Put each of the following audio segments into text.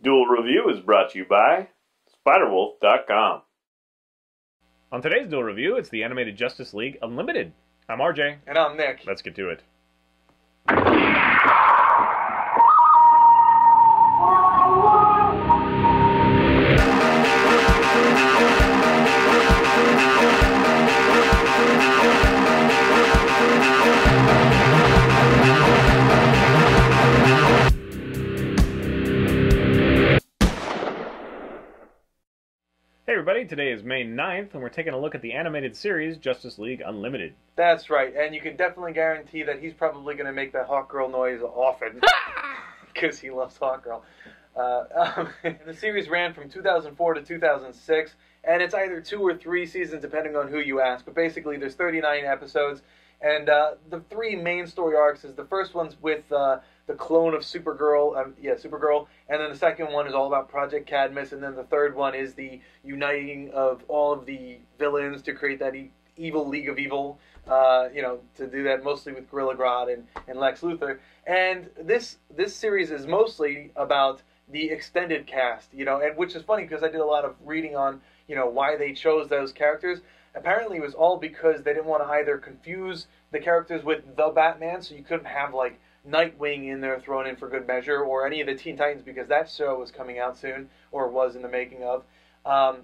Duel Review is brought to you by SpiderWolf.com. On today's Duel Review, it's the animated Justice League Unlimited. I'm RJ. And I'm Nick. Let's get to it. Hey everybody, today is May 9th, and we're taking a look at the animated series Justice League Unlimited. That's right, and you can definitely guarantee that he's probably going to make that Hawkgirl noise often, because he loves Hawkgirl. The series ran from 2004 to 2006, and it's either 2 or 3 seasons depending on who you ask, but basically there's 39 episodes, and the 3 main story arcs is the first one's with the clone of Supergirl, Supergirl, and then the second one is all about Project Cadmus, and then the third one is the uniting of all of the villains to create that evil League of Evil, to do that mostly with Gorilla Grodd and Lex Luthor. And this series is mostly about the extended cast, and which is funny because I did a lot of reading on, why they chose those characters. Apparently it was all because they didn't want to either confuse the characters with the Batman, so you couldn't have, like, Nightwing in there thrown in for good measure, or any of the Teen Titans, because that show was coming out soon, or was in the making of.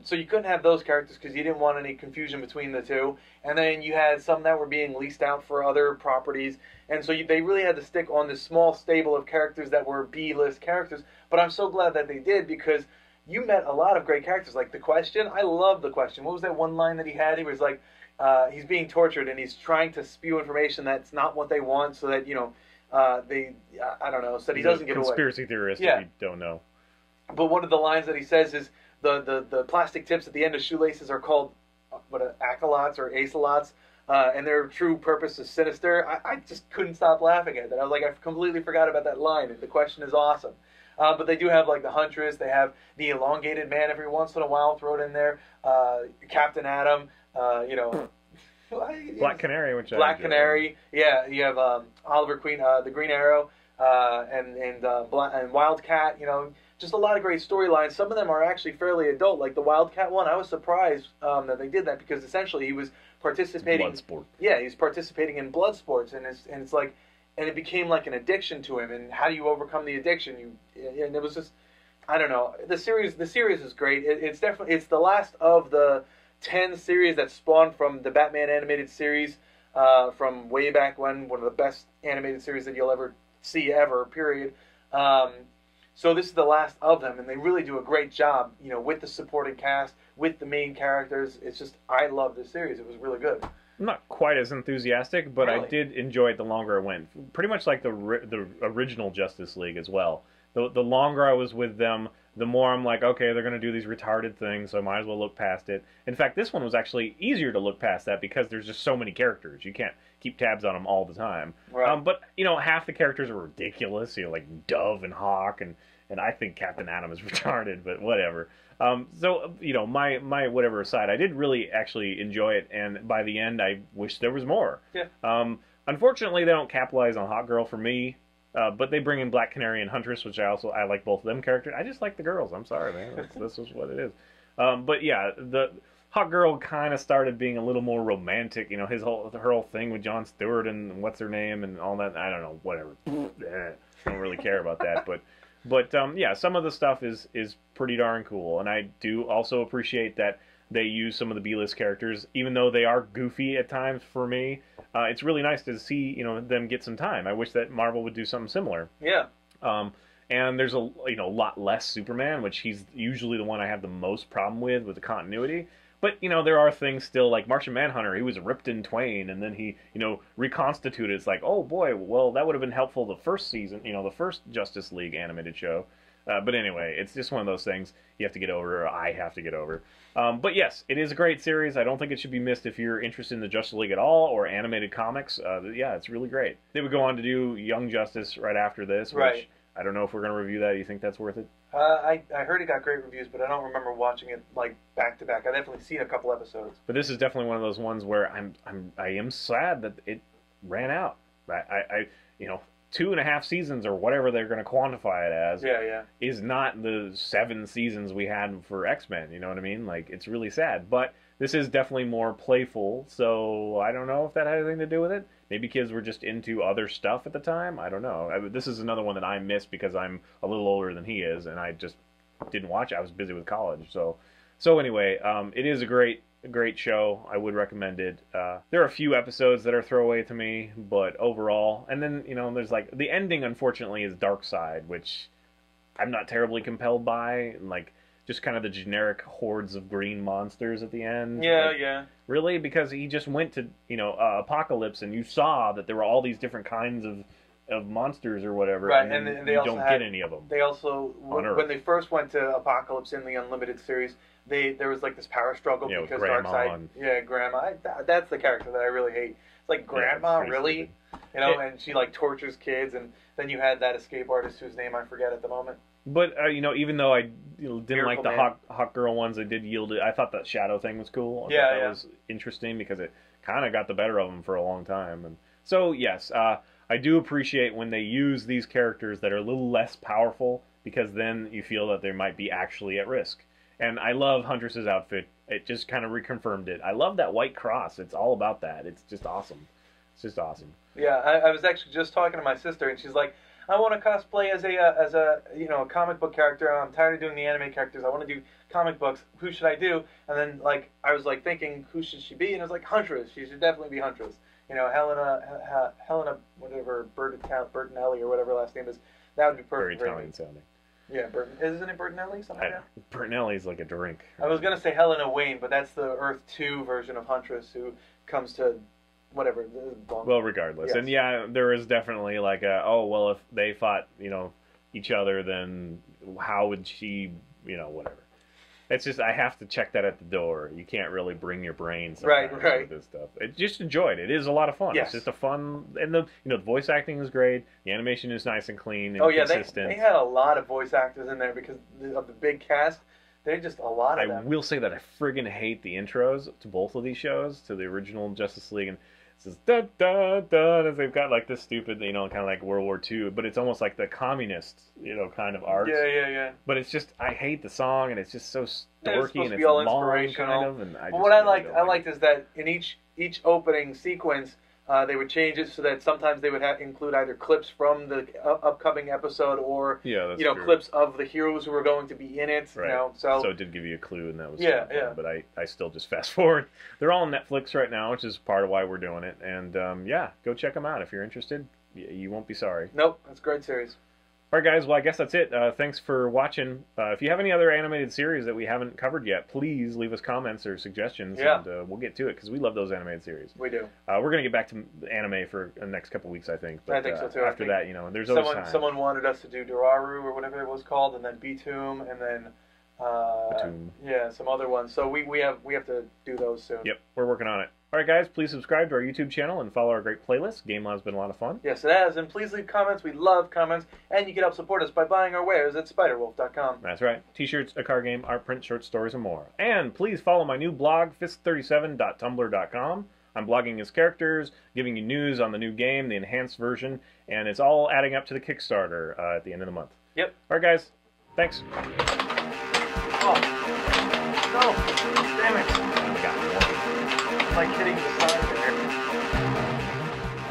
So you couldn't have those characters because you didn't want any confusion between the two. And then you had some that were being leased out for other properties, and so they really had to stick on this small stable of characters that were B-list characters. But I'm so glad that they did, because you met a lot of great characters, like The Question. I love The Question. What was that one line that he had? He was like, he's being tortured, and he's trying to spew information that's not what they want, so that, I don't know, so that he doesn't get away. Conspiracy theorist, if you don't know. But one of the lines that he says is, the plastic tips at the end of shoelaces are called, acolytes or acelots, and their true purpose is sinister. I just couldn't stop laughing at that. I was like, I completely forgot about that line, and The Question is awesome. But they do have, like, the Huntress, they have the Elongated Man every once in a while thrown in there, Captain Atom, Black Canary, Black Canary, yeah. You have Oliver Queen, the Green Arrow, and Wildcat. Just a lot of great storylines. Some of them are actually fairly adult, like the Wildcat one. I was surprised that they did that, because essentially he was participating. Bloodsport. Yeah, he's participating in blood sports, and it's like, and it became like an addiction to him. And how do you overcome the addiction? And it was just, I don't know. The series is great. It's the last of the 10 series that spawned from the Batman animated series from way back when, one of the best animated series that you'll ever see period. So this is the last of them, and they really do a great job, with the supporting cast, with the main characters. It's just, I love this series. It was really good. I'm not quite as enthusiastic, but really? I did enjoy it the longer it went. Pretty much like the original Justice League as well. The longer I was with them, the more I'm like, okay, they're going to do these retarded things, so I might as well look past it. In fact, this one was actually easier to look past that, because there's just so many characters. You can't keep tabs on them all the time. Right. But, half the characters are ridiculous, like Dove and Hawk, and I think Captain Atom is retarded, but whatever. So, my whatever aside, I did really actually enjoy it, and by the end, I wish there was more. Yeah. Unfortunately, they don't capitalize on Hawkgirl for me. But they bring in Black Canary and Huntress, which I like both of them characters. I just like the girls. I'm sorry, man. This is what it is. But yeah, the Hawkgirl kind of started being a little more romantic. Her whole thing with Jon Stewart and what's her name and all that. I don't know, whatever. Don't really care about that. But yeah, some of the stuff is pretty darn cool, and I do also appreciate that they use some of the B-list characters, even though they are goofy at times for me. It's really nice to see, them get some time. I wish that Marvel would do something similar. Yeah. And there's a lot less Superman, which he's usually the one I have the most problem with the continuity. But, there are things still, like Martian Manhunter, he was ripped in twain, and then he, reconstituted. It's like, oh boy, well, that would have been helpful the first season, the first Justice League animated show. But anyway, it's just one of those things you have to get over, or I have to get over. But yes, it is a great series. I don't think it should be missed if you're interested in the Justice League at all, or animated comics. Yeah, it's really great. They would go on to do Young Justice right after this, which right. I don't know if we're going to review that. Do you think that's worth it? I heard it got great reviews, but I don't remember watching it like back to back. I've definitely seen a couple episodes. But this is definitely one of those ones where I am sad that it ran out. 2.5 seasons or whatever they're going to quantify it as Yeah. is not the 7 seasons we had for X-Men. You know what I mean? Like, it's really sad. But this is definitely more playful, so I don't know if that had anything to do with it. Maybe kids were just into other stuff at the time. I don't know. This is another one that I missed because I'm a little older than he is, and I just didn't watch it. I was busy with college. So anyway, it is a great show. I would recommend it. There are a few episodes that are throwaway to me, but overall, and then, you know, there's like, the ending, unfortunately, is Dark Side, which I'm not terribly compelled by, and like, just kind of the generic hordes of green monsters at the end. Yeah, like, yeah. Really? Because he just went to, you know, Apocalypse, and you saw that there were all these different kinds of monsters or whatever, Right, and and they you also don't get any of them. They also, on Earth. when they first went to Apocalypse in the Unlimited series, there was like this power struggle Yeah, because with Grandma Darkseid, Grandma. That's the character that I really hate. It's like, Grandma, it's really? stupid. You know, and she like tortures kids, and then you had that escape artist whose name I forget at the moment. But you know, even though I didn't Miracle like the Man. hot girl ones, I did yield it. I thought that Shadow thing was cool. I thought that was interesting because it kind of got the better of them for a long time. And so yes, I do appreciate when they use these characters that are a little less powerful, because then you feel that they might be actually at risk. And I love Huntress's outfit. It just kind of reconfirmed it. I love that white cross. It's all about that. It's just awesome. It's just awesome. Yeah, I was actually just talking to my sister, and she's like, I want to cosplay as a a comic book character. I'm tired of doing the anime characters. I want to do comic books. Who should I do? And then like I was like thinking, who should she be? And I was like, Huntress. She should definitely be Huntress. You know, Helena, whatever, Bertinelli or whatever her last name is. That would be perfect. Very Italian sounding. Yeah, isn't it Bertinelli? Something like that? Bertinelli's like a drink. I was gonna say Helena Wayne, but that's the Earth 2 version of Huntress who comes to whatever. Well, regardless, yes. And yeah, there is definitely like if they fought, you know, each other, then how would she, you know, whatever. It's just, I have to check that at the door. You can't really bring your brain sometimes right. with this stuff. Just enjoy it. It is a lot of fun. Yes. It's just a fun, and the voice acting is great. The animation is nice and clean and consistent. They had a lot of voice actors in there because of the big cast. They're just a lot of them. I will say that I friggin' hate the intros to both of these shows, to the original Justice League, and it says da da da, as they've got like this stupid, you know, kind of like World War II, but it's almost like the communist, you know, kind of art. Yeah. But it's just, I hate the song, and it's just so dorky, and it's all long, inspirational. kind of. And But what I liked is that in each opening sequence, they would change it so that sometimes they would include either clips from the upcoming episode or true. clips of the heroes who were going to be in it. Right. You know, so it did give you a clue, and that was yeah. But I still just fast forward. They're all on Netflix right now, which is part of why we're doing it. And go check them out if you're interested. You won't be sorry. Nope, that's a great series. All right, guys. Well, I guess that's it. Thanks for watching. If you have any other animated series that we haven't covered yet, please leave us comments or suggestions, and we'll get to it, because we love those animated series. We do. We're going to get back to anime for the next couple weeks, I think. But, I think so, too. After that, you know, there's always time. Someone wanted us to do Doraru or whatever it was called, and then Beatum, and then some other ones. So we have to do those soon. Yep, we're working on it. All right, guys, please subscribe to our YouTube channel and follow our great playlist. Game Lob's been a lot of fun. Yes, it has. And please leave comments. We love comments. And you can help support us by buying our wares at spiderwolf.com. That's right. T-shirts, a card game, art print, short stories, and more. And please follow my new blog, fist37.tumblr.com. I'm blogging as characters, giving you news on the new game, the enhanced version, and it's all adding up to the Kickstarter at the end of the month. Yep. All right, guys. Thanks. Oh. No. Damn it. I got one. I'm like hitting the side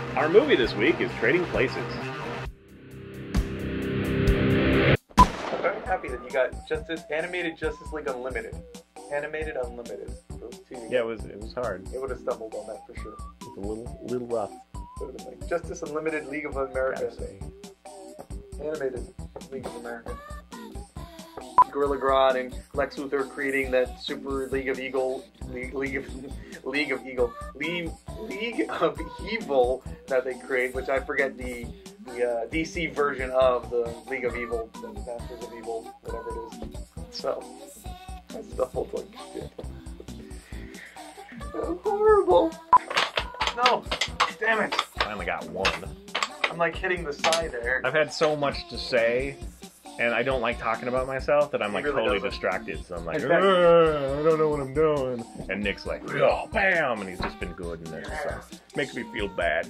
there. Our movie this week is Trading Places. I'm very happy that you got Animated Justice League Unlimited. Animated Unlimited. Those two. Yeah, it was hard. It would have stumbled on that for sure. It's a little rough. Would have been like Justice Unlimited League of America. Animated League of America. Gorilla Grodd and Lex Luthor creating that Super League of Evil that they create, which I forget the DC version of the League of Evil, the Masters of Evil, whatever it is. So I stumbled like shit. Horrible. No, damn it. Finally got one. I'm like hitting the side there. I've had so much to say, and I don't like talking about myself, that I'm like really totally doesn't. distracted. So I'm like, In fact- I don't know what I'm doing. And Nick's like, oh, bam, and he's just been good, and it just makes me feel bad.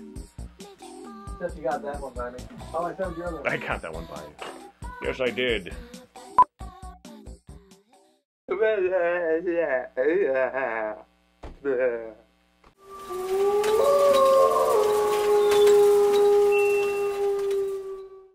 Steph, you got that one by me. Oh, I found your other one. I got that one by you. Yes, I did. Yeah.